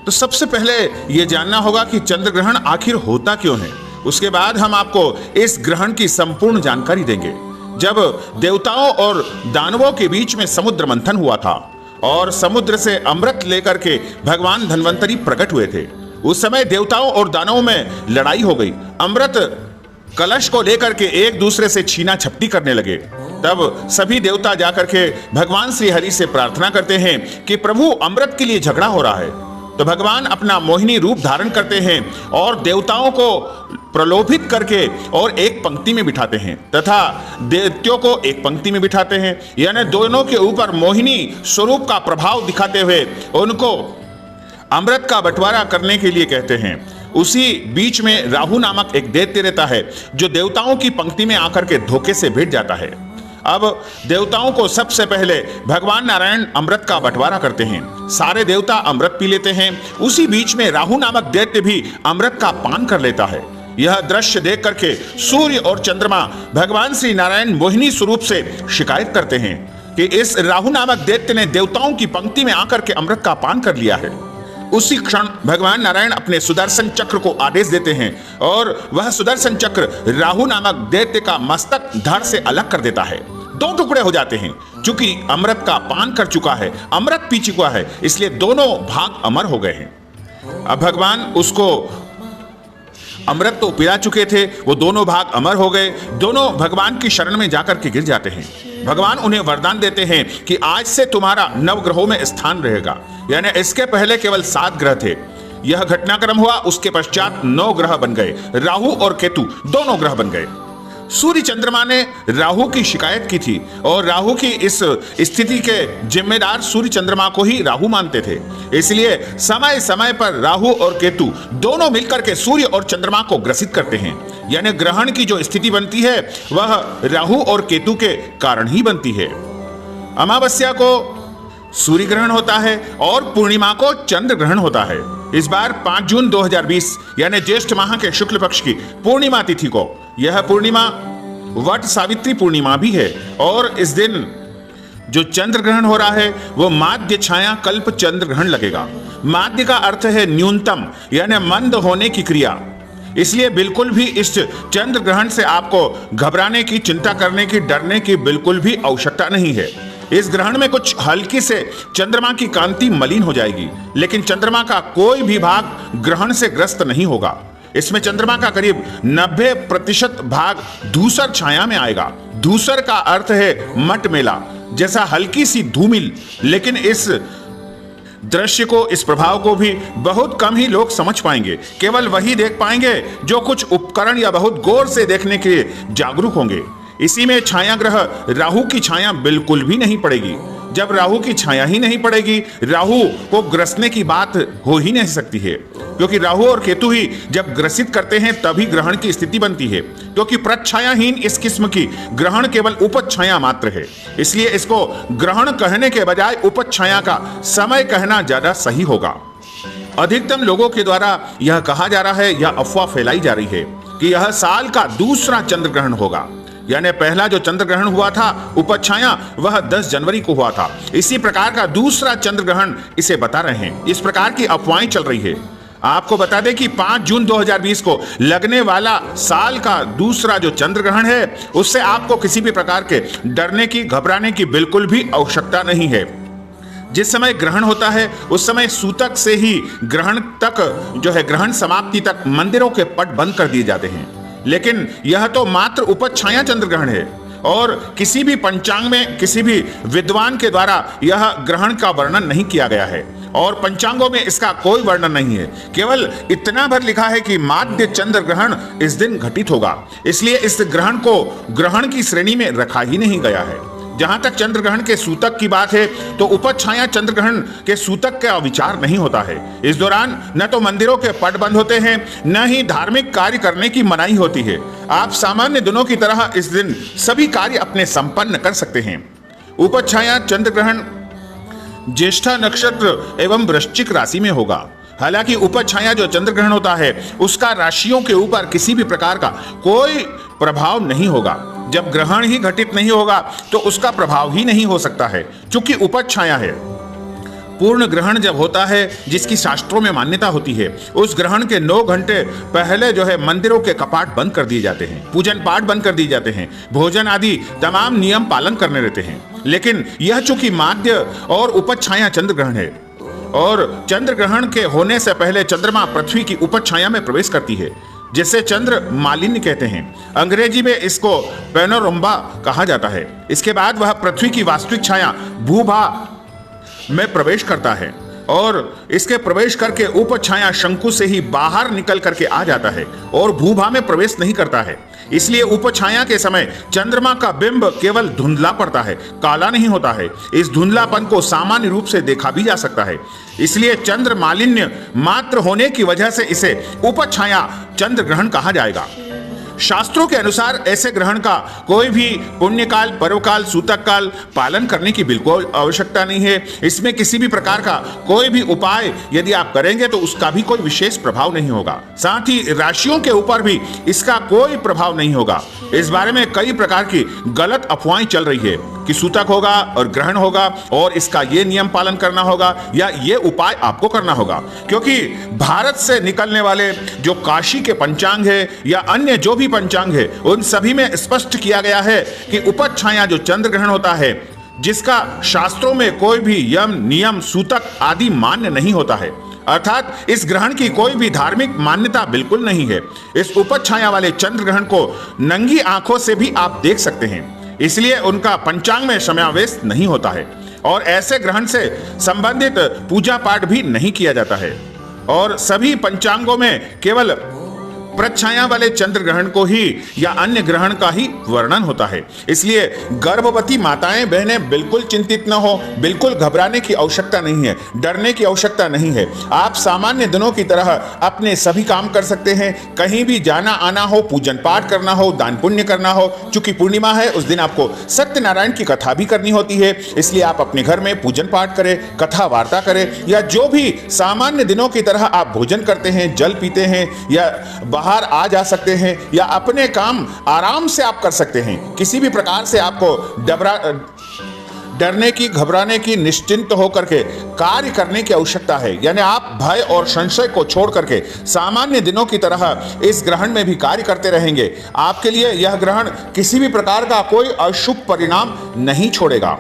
तो सबसे पहले यह जानना होगा कि चंद्र ग्रहण आखिर होता क्यों है। उसके बाद हम आपको इस ग्रहण की संपूर्ण जानकारी देंगे। जब देवताओं और दानवों के बीच में समुद्र मंथन हुआ था और समुद्र से अमृत लेकर के भगवान धन्वंतरी प्रकट हुए थे, उस समय देवताओं और दानवों में लड़ाई हो गई। अमृत कलश को लेकर के एक दूसरे से छीना झपटी करने लगे। तब सभी देवता जाकर के भगवान श्री हरि से प्रार्थना करते हैं कि प्रभु, अमृत के लिए झगड़ा हो रहा है। तो भगवान अपना मोहिनी रूप धारण करते हैं और देवताओं को प्रलोभित करके और एक पंक्ति में बिठाते हैं तथा दैत्यों को एक पंक्ति में बिठाते हैं, यानी दोनों के ऊपर मोहिनी स्वरूप का प्रभाव दिखाते हुए उनको अमृत का बंटवारा करने के लिए कहते हैं। उसी बीच में राहु नामक एक दैत्य रहता है जो देवताओं की पंक्ति में आकर के धोखे से भिड़ जाता है। अब देवताओं को सबसे पहले भगवान नारायण अमृत का बंटवारा करते हैं। सारे देवता अमृत पी लेते हैं। उसी बीच में राहु नामक दैत्य भी अमृत का पान कर लेता है। यह दृश्य देख करके सूर्य और चंद्रमा भगवान श्री नारायण मोहिनी स्वरूप से शिकायत करते हैं कि इस राहु नामक दैत्य ने देवताओं की पंक्ति में आकर के अमृत का पान कर लिया है। उसी क्षण भगवान नारायण अपने सुदर्शन चक्र को आदेश देते हैं और वह सुदर्शन चक्र राहु नामक दैत्य का मस्तक धड़ से अलग कर देता है। दो टुकड़े हो जाते हैं। चूंकि अमृत का पान कर चुका है, अमृत पी चुका है, इसलिए दोनों भाग अमर हो गए हैं। अब भगवान उसको अमृत तो पिला चुके थे, वो दोनों भाग अमर हो गए। दोनों भगवान की शरण में जाकर के गिर जाते हैं। भगवान उन्हें वरदान देते हैं कि आज से तुम्हारा नवग्रहों में स्थान रहेगा। यानी इसके पहले केवल 7 ग्रह थे। यह घटनाक्रम हुआ, उसके पश्चात 9 ग्रह बन गए। राहु और केतु दोनों ग्रह बन गए। सूर्य चंद्रमा ने राहु की शिकायत की थी और राहु की इस स्थिति के जिम्मेदार सूर्य चंद्रमा को ही राहु मानते थे। इसलिए समय समय पर राहु और केतु दोनों मिलकर के सूर्य और चंद्रमा को ग्रसित करते हैं। यानी ग्रहण की जो स्थिति बनती है वह राहु और केतु के कारण ही बनती है। अमावस्या को सूर्य ग्रहण होता है और पूर्णिमा को चंद्र ग्रहण होता है। इस बार 5 जून 2020 यानी ज्येष्ठ माह के शुक्ल पक्ष की पूर्णिमा तिथि को यह पूर्णिमा वट सावित्री पूर्णिमा भी है। और इस दिन जो चंद्र ग्रहण हो रहा है वो माध्य छाया कल्प चंद्र ग्रहण लगेगा। माध्य का अर्थ है न्यूनतम, यानी मंद होने की क्रिया। इसलिए बिल्कुल भी इस चंद्र ग्रहण से आपको घबराने की, चिंता करने की, डरने की बिल्कुल भी आवश्यकता नहीं है। इस ग्रहण में कुछ हल्की से चंद्रमा की कांति मलिन हो जाएगी, लेकिन चंद्रमा का कोई भी भाग ग्रहण से ग्रस्त नहीं होगा। इसमें चंद्रमा का करीब 90% भाग धूसर छाया में आएगा। धूसर का अर्थ है मट मेला, जैसा हल्की सी धूमिल। लेकिन इस दृश्य को, इस प्रभाव को भी बहुत कम ही लोग समझ पाएंगे। केवल वही देख पाएंगे जो कुछ उपकरण या बहुत गौर से देखने के जागरूक होंगे। इसी में छाया ग्रह राहु की छाया बिल्कुल भी नहीं पड़ेगी। जब राहु की छाया ही नहीं पड़ेगी, राहु को ग्रसने की बात हो ही नहीं सकती है, क्योंकि राहु और केतु ही जब ग्रसित करते हैं तभी ग्रहण की स्थिति बनती है। क्योंकि प्रच्छायाहीन इस किस्म की ग्रहण केवल उपच्छाया मात्र है, इसलिए इसको ग्रहण कहने के बजाय उपच्छाया का समय कहना ज्यादा सही होगा। अधिकतम लोगों के द्वारा यह कहा जा रहा है, यह अफवाह फैलाई जा रही है कि यह साल का दूसरा चंद्र ग्रहण होगा। यानी पहला जो चंद्र ग्रहण हुआ था उपच्छाया, वह 10 जनवरी को हुआ था। इसी प्रकार का दूसरा चंद्र ग्रहण इसे बता रहे हैं। इस प्रकार की अफवाहें चल रही है। आपको बता दें कि 5 जून 2020 को लगने वाला साल का दूसरा जो चंद्र ग्रहण है, उससे आपको किसी भी प्रकार के डरने की, घबराने की बिल्कुल भी आवश्यकता नहीं है। जिस समय ग्रहण होता है उस समय सूतक से ही ग्रहण तक जो है, ग्रहण समाप्ति तक मंदिरों के पट बंद कर दिए जाते हैं। लेकिन यह तो मात्र उपच्छाया चंद्र ग्रहण है और किसी भी पंचांग में, किसी भी विद्वान के द्वारा यह ग्रहण का वर्णन नहीं किया गया है और पंचांगों में इसका कोई वर्णन नहीं है। केवल इतना भर लिखा है कि माध्य चंद्र ग्रहण इस दिन घटित होगा। इसलिए इस ग्रहण को ग्रहण की श्रेणी में रखा ही नहीं गया है। जहां तक चंद्र ग्रहण के सूतक की बात है तो उपच्छाया चंद्र ग्रहण के सूतक का विचार नहीं होता है। इस दौरान न तो मंदिरों के पट बंद होते हैं, न ही धार्मिक कार्य करने की मनाही होती है। आप सामान्य दिनों की तरह इस दिन सभी कार्य अपने संपन्न कर सकते हैं। उपच्छाया चंद्र ग्रहण ज्येष्ठा नक्षत्र एवं वृश्चिक राशि में होगा। हालांकि उपच्छाया जो चंद्र ग्रहण होता है उसका राशियों के ऊपर किसी भी प्रकार का कोई प्रभाव नहीं होगा। जब ग्रहण ही घटित नहीं होगा तो उसका प्रभाव ही नहीं हो सकता है, क्योंकि उपच्छाया है। पूर्ण ग्रहण जब होता है, जिसकी शास्त्रों में मान्यता होती है, उस ग्रहण के 9 घंटे पहले जो है मंदिरों के कपाट बंद कर दिए जाते हैं, पूजन पाठ बंद कर दिए जाते हैं, भोजन आदि तमाम नियम पालन करने रहते हैं। लेकिन यह चूंकि माध्य और उपज छाया चंद्र ग्रहण है और चंद्र ग्रहण के होने से पहले चंद्रमा पृथ्वी की उपज छाया में प्रवेश करती है, जिसे चंद्र मालिन्य कहते हैं। अंग्रेजी में इसको पैनोरम्बा कहा जाता है। इसके बाद वह पृथ्वी की वास्तविक छाया भूभा में प्रवेश करता है और इसके प्रवेश करके उपज छाया शंकु से ही बाहर निकल करके आ जाता है और भूभा में प्रवेश नहीं करता है। इसलिए उपज छाया के समय चंद्रमा का बिंब केवल धुंधला पड़ता है, काला नहीं होता है। इस धुंधलापन को सामान्य रूप से देखा भी जा सकता है। इसलिए चंद्र मालिन्य मात्र होने की वजह से इसे उपज छाया चंद्र ग्रहण कहा जाएगा। शास्त्रों के अनुसार ऐसे ग्रहण का कोई भी पुण्यकाल, पर्वकाल, सूतक काल पालन करने की बिल्कुल आवश्यकता नहीं है। इसमें किसी भी प्रकार का कोई भी उपाय यदि आप करेंगे तो उसका भी कोई विशेष प्रभाव नहीं होगा। साथ ही राशियों के ऊपर भी इसका कोई प्रभाव नहीं होगा। इस बारे में कई प्रकार की गलत अफवाहें चल रही है कि सूतक होगा और ग्रहण होगा और इसका ये नियम पालन करना होगा या ये उपाय आपको करना होगा, क्योंकि भारत से निकलने वाले जो काशी के पंचांग है या अन्य जो भी पंचांग है, उन सभी में स्पष्ट किया गया है कि उपज छाया जो चंद्र ग्रहण होता है, जिसका शास्त्रों में कोई भी यम, नियम, सूतक आदि मान्य नहीं होता है, अर्थात इस ग्रहण की कोई भी धार्मिक मान्यता बिल्कुल नहीं है। इस उपज छाया वाले चंद्र ग्रहण को नंगी आंखों से भी आप देख सकते हैं, इसलिए उनका पंचांग में समावेश नहीं होता है और ऐसे ग्रहण से संबंधित पूजा पाठ भी नहीं किया जाता है और सभी पंचांगों में केवल प्रच्छाया वाले चंद्र ग्रहण को ही या अन्य ग्रहण का ही वर्णन होता है। इसलिए गर्भवती माताएं बहनें बिल्कुल चिंतित न हो, बिल्कुल घबराने की आवश्यकता नहीं है, डरने की आवश्यकता नहीं है। आप सामान्य दिनों की तरह अपने सभी काम कर सकते हैं। कहीं भी जाना आना हो, पूजन पाठ करना हो, दान पुण्य करना हो, चूंकि पूर्णिमा है उस दिन आपको सत्यनारायण की कथा भी करनी होती है, इसलिए आप अपने घर में पूजन पाठ करें, कथा वार्ता करें या जो भी सामान्य दिनों की तरह आप भोजन करते हैं, जल पीते हैं या बाहर आ जा सकते हैं या अपने काम आराम से आप कर सकते हैं। किसी भी प्रकार से आपको डरने की, घबराने की, निश्चिंत होकर के कार्य करने की आवश्यकता है। यानी आप भय और संशय को छोड़ करके सामान्य दिनों की तरह इस ग्रहण में भी कार्य करते रहेंगे। आपके लिए यह ग्रहण किसी भी प्रकार का कोई अशुभ परिणाम नहीं छोड़ेगा।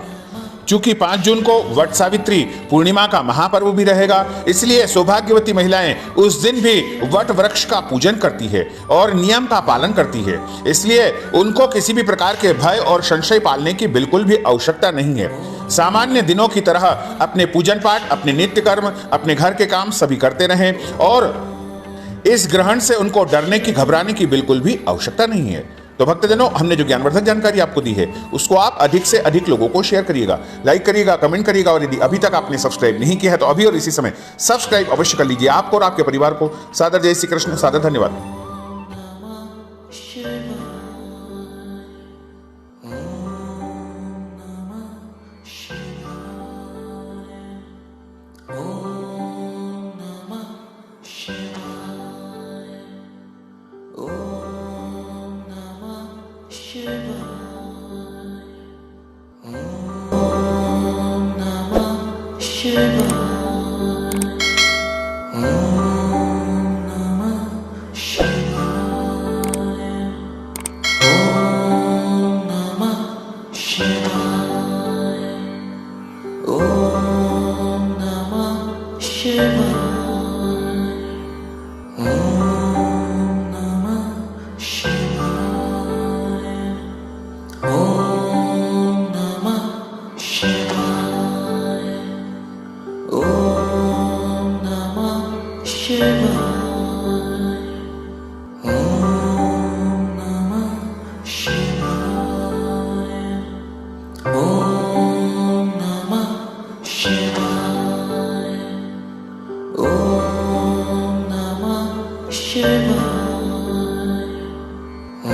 चूंकि 5 जून को वट सावित्री पूर्णिमा का महापर्व भी रहेगा, इसलिए सौभाग्यवती महिलाएं उस दिन भी वट वृक्ष का पूजन करती है और नियम का पालन करती है। इसलिए उनको किसी भी प्रकार के भय और संशय पालने की बिल्कुल भी आवश्यकता नहीं है। सामान्य दिनों की तरह अपने पूजन पाठ, अपने नित्य कर्म, अपने घर के काम सभी करते रहें और इस ग्रहण से उनको डरने की, घबराने की बिल्कुल भी आवश्यकता नहीं है। तो भक्तजनों, हमने जो ज्ञानवर्धक जानकारी आपको दी है उसको आप अधिक से अधिक लोगों को शेयर करिएगा, लाइक करिएगा, कमेंट करिएगा और यदि अभी तक आपने सब्सक्राइब नहीं किया है तो अभी और इसी समय सब्सक्राइब अवश्य कर लीजिए। आपको और आपके परिवार को सादर जय श्री कृष्ण, सादर धन्यवाद। Shiva.